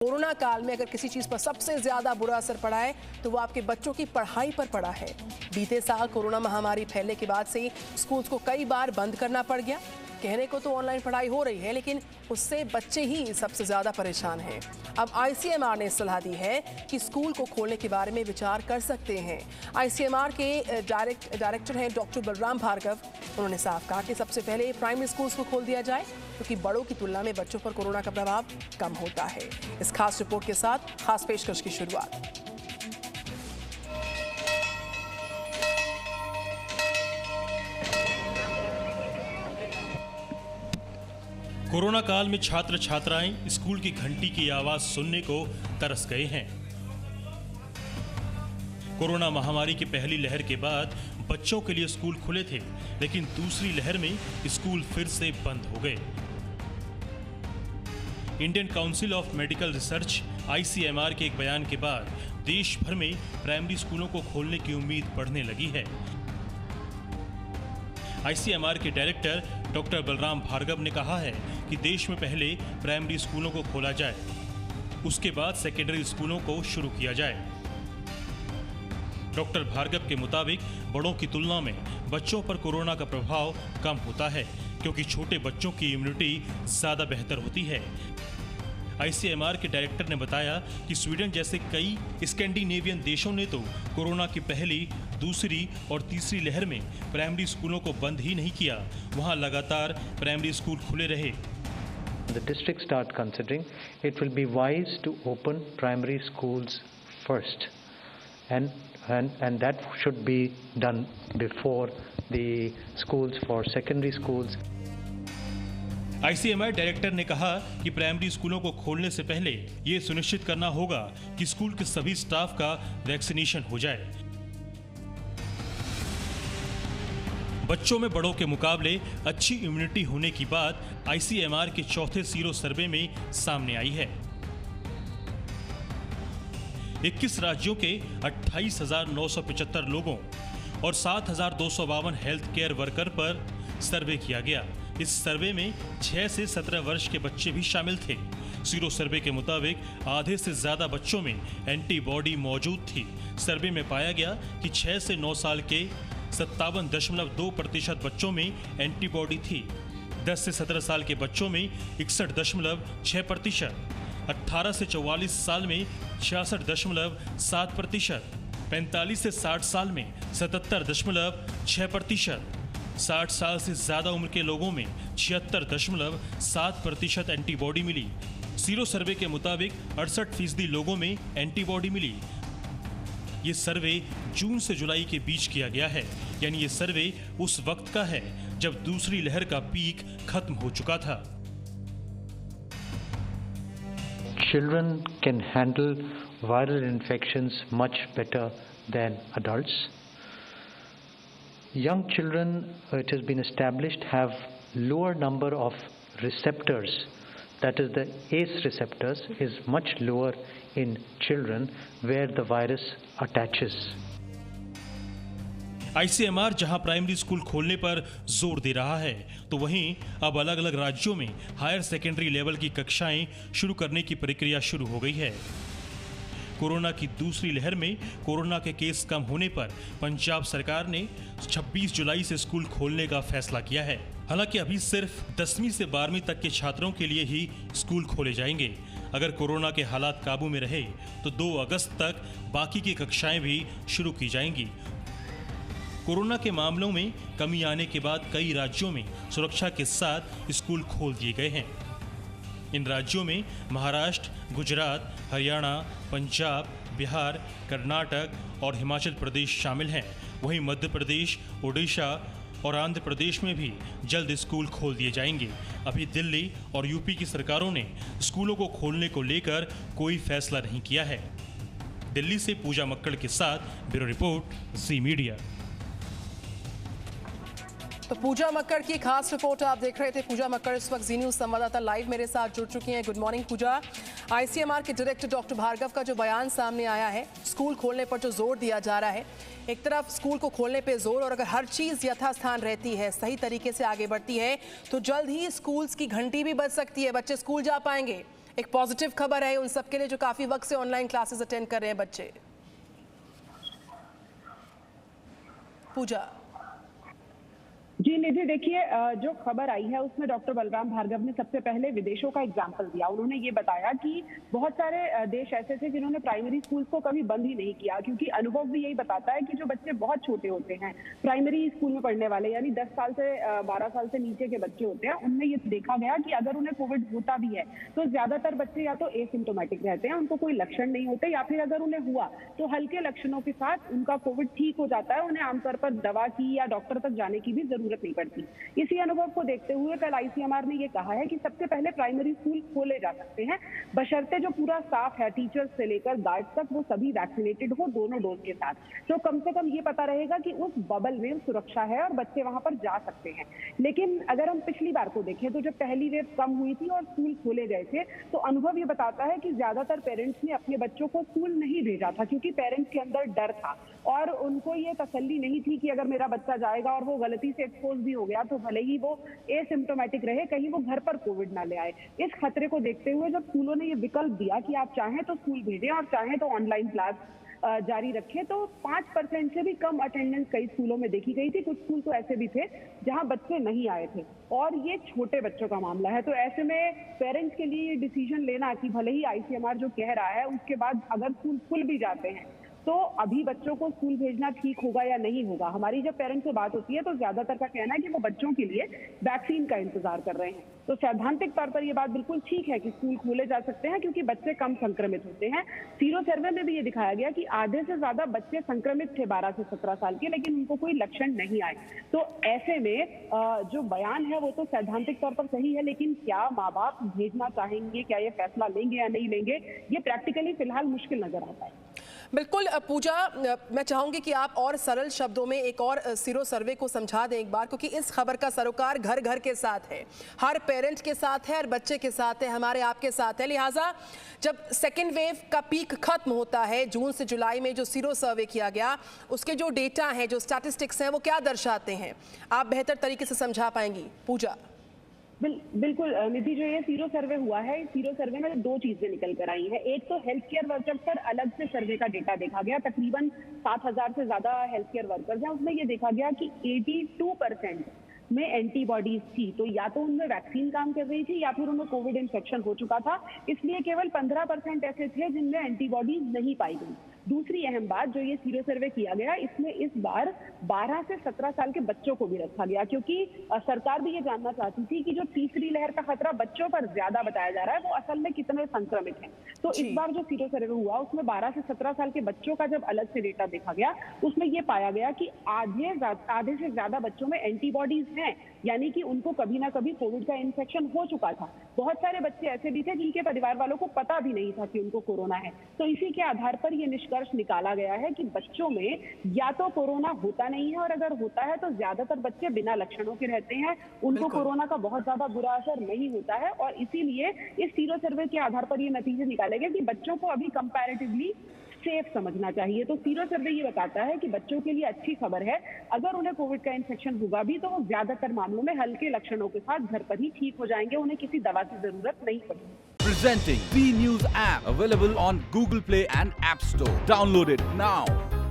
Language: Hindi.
कोरोना काल में अगर किसी चीज पर सबसे ज्यादा बुरा असर पड़ा है तो वो आपके बच्चों की पढ़ाई पर पड़ा है। बीते साल कोरोना महामारी फैलने के बाद से स्कूल्स को कई बार बंद करना पड़ गया। कहने को तो ऑनलाइन पढ़ाई हो रही है, लेकिन उससे बच्चे ही सबसे ज्यादा परेशान हैं। अब आईसीएमआर ने सलाह दी है कि स्कूल को खोलने के बारे में विचार कर सकते हैं। आईसीएमआर के डायरेक्टर हैं डॉक्टर बलराम भार्गव। उन्होंने साफ कहा कि सबसे पहले प्राइमरी स्कूल्स को खोल दिया जाए, क्योंकि बड़ों की तुलना में बच्चों पर कोरोना का प्रभाव कम होता है। इस खास रिपोर्ट के साथ खास पेशकश की शुरुआत। कोरोना काल में छात्र छात्राएं स्कूल की घंटी की आवाज सुनने को तरस गए हैं। कोरोना महामारी की पहली लहर के बाद बच्चों के लिए स्कूल खुले थे, लेकिन दूसरी लहर में स्कूल फिर से बंद हो गए। Indian council of medical research ICMR के एक बयान के बाद देश भर में प्राइमरी स्कूलों को खोलने की उम्मीद बढ़ने लगी है। आईसीएमआर के डायरेक्टर डॉक्टर बलराम भार्गव ने कहा है कि देश में पहले प्राइमरी स्कूलों को खोला जाए, उसके बाद सेकेंडरी स्कूलों को शुरू किया जाए। डॉक्टर भार्गव के मुताबिक बड़ों की तुलना में बच्चों पर कोरोना का प्रभाव कम होता है, क्योंकि छोटे बच्चों की इम्यूनिटी ज्यादा बेहतर होती है। आईसीएमआर के डायरेक्टर ने बताया कि स्वीडन जैसे कई स्कैंडिनेवियन देशों ने तो कोरोना की पहली, दूसरी और तीसरी लहर में प्राइमरी स्कूलों को बंद ही नहीं किया। वहां लगातार प्राइमरी स्कूल खुले रहे। The district start considering it will be wise to open primary schools first, and that should be done before the schools for secondary schools. ICMR director ने कहा कि प्राइमरी स्कूलों को खोलने से पहले ये सुनिश्चित करना होगा कि स्कूल के सभी स्टाफ का वैक्सीनेशन हो जाए। बच्चों में बड़ों के मुकाबले अच्छी इम्यूनिटी होने की बात आईसीएमआर के चौथे सीरो सर्वे में सामने आई है। 21 राज्यों के 28,975 लोगों और 7,252 हेल्थ केयर वर्कर पर सर्वे किया गया। इस सर्वे में 6 से 17 वर्ष के बच्चे भी शामिल थे। सीरो सर्वे के मुताबिक आधे से ज्यादा बच्चों में एंटीबॉडी मौजूद थी। सर्वे में पाया गया कि 6 से 9 साल के 57.2% बच्चों में एंटीबॉडी थी। 10 से 17 साल के बच्चों में 61.6%, 18 से 44 साल में 66.7%, 45 से 60 साल में 77.6%, 60 साल से ज्यादा उम्र के लोगों में 76.7% एंटीबॉडी मिली। सीरो सर्वे के मुताबिक 68% लोगों में एंटीबॉडी मिली। ये सर्वे जून से जुलाई के बीच किया गया है, यानी ये सर्वे उस वक्त का है जब दूसरी लहर का पीक खत्म हो चुका था। Children can handle viral infections much better than adults. Young children, it has been established, have lower number of receptors. That is, the ACE receptors is much lower in children where the virus attaches. ICMR जहां प्राइमरी स्कूल खोलने पर जोर दे रहा है, तो वहीं अब अलग अलग राज्यों में हायर सेकेंडरी लेवल की कक्षाएं शुरू करने की प्रक्रिया शुरू हो गई है। कोरोना की दूसरी लहर में कोरोना के केस कम होने पर पंजाब सरकार ने 26 जुलाई से स्कूल खोलने का फैसला किया है। हालांकि अभी सिर्फ 10वीं से 12वीं तक के छात्रों के लिए ही स्कूल खोले जाएंगे। अगर कोरोना के हालात काबू में रहे तो 2 अगस्त तक बाकी की कक्षाएं भी शुरू की जाएंगी। कोरोना के मामलों में कमी आने के बाद कई राज्यों में सुरक्षा के साथ स्कूल खोल दिए गए हैं। इन राज्यों में महाराष्ट्र, गुजरात, हरियाणा, पंजाब, बिहार, कर्नाटक और हिमाचल प्रदेश शामिल हैं। वहीं मध्य प्रदेश, ओडिशा और आंध्र प्रदेश में भी जल्द स्कूल खोल दिए जाएंगे। अभी दिल्ली और यूपी की सरकारों ने स्कूलों को खोलने को लेकर कोई फैसला नहीं किया है। दिल्ली से पूजा मक्कड़ के साथ ब्यूरो रिपोर्ट, जी मीडिया। तो पूजा मक्कड़ की खास रिपोर्ट आप देख रहे थे। पूजा मक्कड़ इस वक्त जी न्यूज़ संवाददाता लाइव मेरे साथ जुड़ चुकी हैं। गुड मॉर्निंग पूजा। आईसीएमआर के डायरेक्टर डॉक्टर भार्गव का जो बयान सामने आया है, स्कूल खोलने पर जो जोर दिया जा रहा है, एक तरफ स्कूल को खोलने पे जोर, और अगर हर चीज़ यथास्थान रहती है, सही तरीके से आगे बढ़ती है, तो जल्द ही स्कूल्स की घंटी भी बज सकती है, बच्चे स्कूल जा पाएंगे। एक पॉजिटिव खबर है उन सबके लिए जो काफी वक्त से ऑनलाइन क्लासेस अटेंड कर रहे हैं बच्चे। पूजा जी निधि, देखिए जो खबर आई है उसमें डॉक्टर बलराम भार्गव ने सबसे पहले विदेशों का एग्जाम्पल दिया। उन्होंने ये बताया कि बहुत सारे देश ऐसे थे जिन्होंने प्राइमरी स्कूल्स को कभी बंद ही नहीं किया, क्योंकि अनुभव भी यही बताता है कि जो बच्चे बहुत छोटे होते हैं, प्राइमरी स्कूल में पढ़ने वाले, यानी 10 साल से 12 साल से नीचे के बच्चे होते हैं, उनमें ये देखा गया कि अगर उन्हें कोविड होता भी है तो ज्यादातर बच्चे या तो एसिम्टोमेटिक रहते हैं, उनको कोई लक्षण नहीं होते, या फिर अगर उन्हें हुआ तो हल्के लक्षणों के साथ उनका कोविड ठीक हो जाता है। उन्हें आमतौर पर दवा की या डॉक्टर तक जाने की भी जरूरत नहीं पड़ती। इसी अनुभव को देखते हुए कल आईसीएमआर ने ये कहा है कि सबसे पहले प्राइमरी स्कूल खोले जा सकते हैं, बशर्ते जो पूरा स्टाफ है, टीचर्स से लेकर गार्ड तक, वो सभी वैक्सीनेटेड हो दोनों डोज के साथ। तो कम से कम ये पता रहेगा कि उस बबल में सुरक्षा है और बच्चे वहां पर जा सकते हैं। लेकिन अगर हम पिछली बार को देखें तो जब पहली वेव कम हुई थी और स्कूल खोले गए थे, तो अनुभव ये बताता है कि ज्यादातर पेरेंट्स ने अपने बच्चों को स्कूल नहीं भेजा था, क्योंकि पेरेंट्स के अंदर डर था और उनको ये तसल्ली नहीं थी कि अगर मेरा बच्चा जाएगा और वो गलती से एक्सपोज भी हो गया तो भले ही वो एसिम्प्टोमेटिक रहे, कहीं वो घर पर कोविड ना ले आए। इस खतरे को देखते हुए जब स्कूलों ने ये विकल्प दिया कि आप चाहें तो स्कूल भेजें और चाहें तो ऑनलाइन क्लास जारी रखें, तो 5% से भी कम अटेंडेंस कई स्कूलों में देखी गई थी। कुछ स्कूल तो ऐसे भी थे जहां बच्चे नहीं आए थे, और ये छोटे बच्चों का मामला है। तो ऐसे में पेरेंट्स के लिए डिसीजन लेना कि भले ही आईसीएमआर जो कह रहा है उसके बाद अगर स्कूल खुल भी जाते हैं तो अभी बच्चों को स्कूल भेजना ठीक होगा या नहीं होगा। हमारी जब पेरेंट्स से बात होती है तो ज्यादातर का कहना है कि वो बच्चों के लिए वैक्सीन का इंतजार कर रहे हैं। तो सैद्धांतिक तौर पर ये बात बिल्कुल ठीक है कि स्कूल खोले जा सकते हैं, क्योंकि बच्चे कम संक्रमित होते हैं। सीरो सर्वे में भी ये दिखाया गया कि आधे से ज्यादा बच्चे संक्रमित थे 12 से 17 साल के, लेकिन उनको कोई लक्षण नहीं आए। तो ऐसे में जो बयान है वो तो सैद्धांतिक तौर पर सही है, लेकिन क्या माँ बाप भेजना चाहेंगे, क्या ये फैसला लेंगे या नहीं लेंगे, ये प्रैक्टिकली फिलहाल मुश्किल नजर आता है। बिल्कुल पूजा, मैं चाहूंगी कि आप और सरल शब्दों में एक और सीरो सर्वे को समझा दें एक बार, क्योंकि इस खबर का सरोकार घर घर के साथ है, हर पेरेंट के साथ है, हर बच्चे के साथ है, हमारे आपके साथ है। लिहाजा जब सेकेंड वेव का पीक खत्म होता है, जून से जुलाई में जो सीरो सर्वे किया गया, उसके जो डेटा हैं, जो स्टैटिस्टिक्स हैं, वो क्या दर्शाते हैं, आप बेहतर तरीके से समझा पाएंगी पूजा? बिल्कुल निधि, जो ये सीरो सर्वे हुआ है, सीरो सर्वे में 2 चीजें निकल कर आई है। एक तो हेल्थ केयर वर्कर्स पर अलग से सर्वे का डेटा देखा गया, तकरीबन 7,000 से ज्यादा हेल्थ केयर वर्कर्स हैं। उसमें ये देखा गया कि 82% में एंटीबॉडीज थी, तो या तो उनमें वैक्सीन काम कर रही थी या फिर उनमें कोविड इन्फेक्शन हो चुका था। इसलिए केवल 15% ऐसे थे जिनमें एंटीबॉडीज नहीं पाई गई। दूसरी अहम बात, जो ये सीरो सर्वे किया गया, इसमें इस बार 12 से 17 साल के बच्चों को भी रखा गया, क्योंकि सरकार भी ये जानना चाहती थी कि जो तीसरी लहर का खतरा बच्चों पर ज्यादा बताया जा रहा है वो असल में कितने संक्रमित हैं। तो इस बार जो सीरो सर्वे हुआ उसमें 12 से 17 साल के बच्चों का जब अलग से डेटा देखा गया, उसमें ये पाया गया कि आधे से ज्यादा बच्चों में एंटीबॉडीज हैं, यानी कि उनको कभी ना कभी कोविड का इन्फेक्शन हो चुका था। बहुत सारे बच्चे ऐसे भी थे जिनके परिवार वालों को पता भी नहीं था कि उनको कोरोना है। तो इसी के आधार पर यह निष्कर्ष निकाला गया है कि बच्चों में या तो कोरोना होता नहीं है, और अगर होता है तो ज्यादातर बच्चे बिना लक्षणों के रहते हैं, उनको कोरोना का बहुत ज्यादा बुरा असर नहीं होता है। और इसीलिए इस सीरो सर्वे के आधार पर ये नतीजे निकाले गए कि बच्चों को अभी कंपैरेटिवली सेफ समझना चाहिए। तो सीरो सर्वे ये बताता है कि बच्चों के लिए अच्छी खबर है, अगर उन्हें कोविड का इन्फेक्शन होगा भी तो वो ज्यादातर मामलों में हल्के लक्षणों के साथ घर पर ही ठीक हो जाएंगे, उन्हें किसी दवा की जरूरत नहीं पड़ेगी। Presenting B News app, available on Google Play and App Store. Download it now.